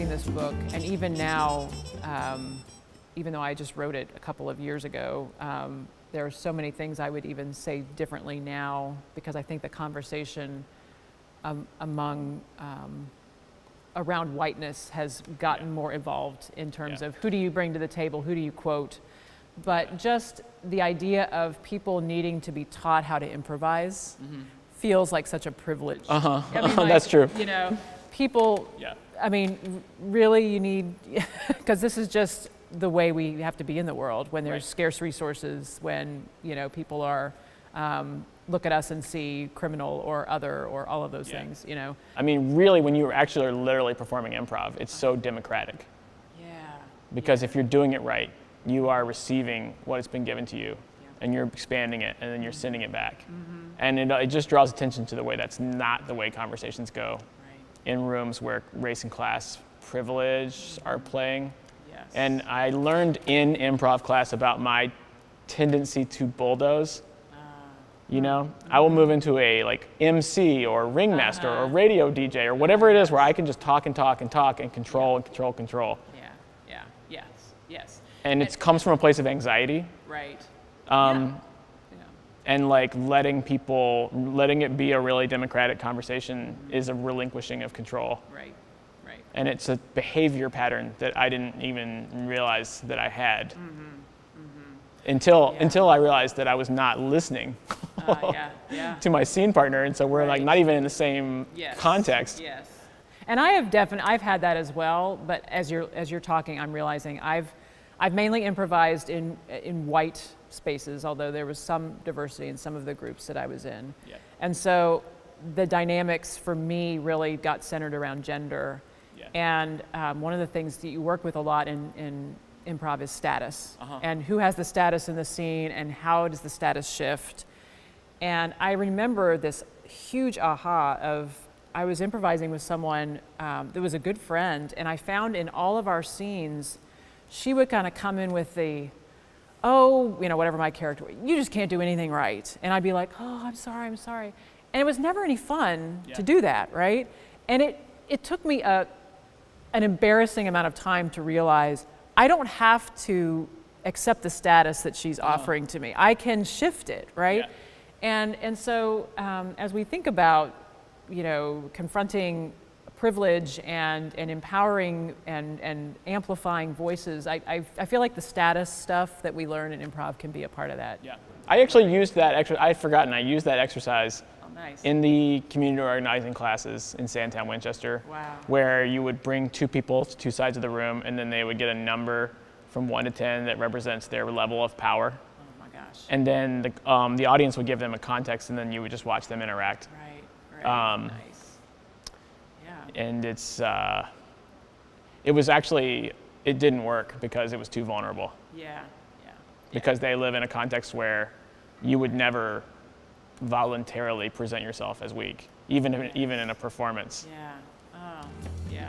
writing this book, and even now, even though I just wrote it a couple of years ago, there are so many things I would even say differently now, because I think the conversation around whiteness has gotten more evolved in terms of who do you bring to the table, who do you quote, but just the idea of people needing to be taught how to improvise feels like such a privilege. I mean, like, that's true. You know, people, I mean, really you need, because this is just the way we have to be in the world when there's scarce resources, when, you know, people are, look at us and see criminal or other or all of those things, you know. I mean, really, when you actually are literally performing improv, it's so democratic. Because if you're doing it right, you are receiving what has been given to you, and you're expanding it, and then you're sending it back. And it just draws attention to the way that's not the way conversations go in rooms where race and class privilege are playing. And I learned in improv class about my tendency to bulldoze. You know, I will move into a like MC or ringmaster or radio DJ or whatever it is where I can just talk and talk and talk and control and control, control. Yes. And it comes from a place of anxiety. And like letting it be a really democratic conversation is a relinquishing of control. And it's a behavior pattern that I didn't even realize that I had until I realized that I was not listening to my scene partner, and so we're like not even in the same context. And I've had that as well, but as you're talking, I'm realizing I've mainly improvised in white spaces, although there was some diversity in some of the groups that I was in. And so the dynamics for me really got centered around gender. And one of the things that you work with a lot in improv is status, and who has the status in the scene, and how does the status shift. And I remember this huge aha of, I was improvising with someone that was a good friend, and I found in all of our scenes, she would kind of come in with the, oh, you know, whatever my character, you just can't do anything right. And I'd be like, oh, I'm sorry. And it was never any fun to do that, right? And it took me an embarrassing amount of time to realize I don't have to accept the status that she's offering to me. I can shift it, right? And so as we think about, you know, confronting privilege and empowering and amplifying voices, I feel like the status stuff that we learn in improv can be a part of that. I actually used that, I'd forgotten, I used that exercise in the community organizing classes in Sandtown, Winchester, where you would bring two people to two sides of the room, and then they would get a number from 1 to 10 that represents their level of power. Oh my gosh. And then the audience would give them a context, and then you would just watch them interact. Nice. And it was actually, it didn't work because it was too vulnerable. Because they live in a context where you would never voluntarily present yourself as weak, even in a performance. Yeah.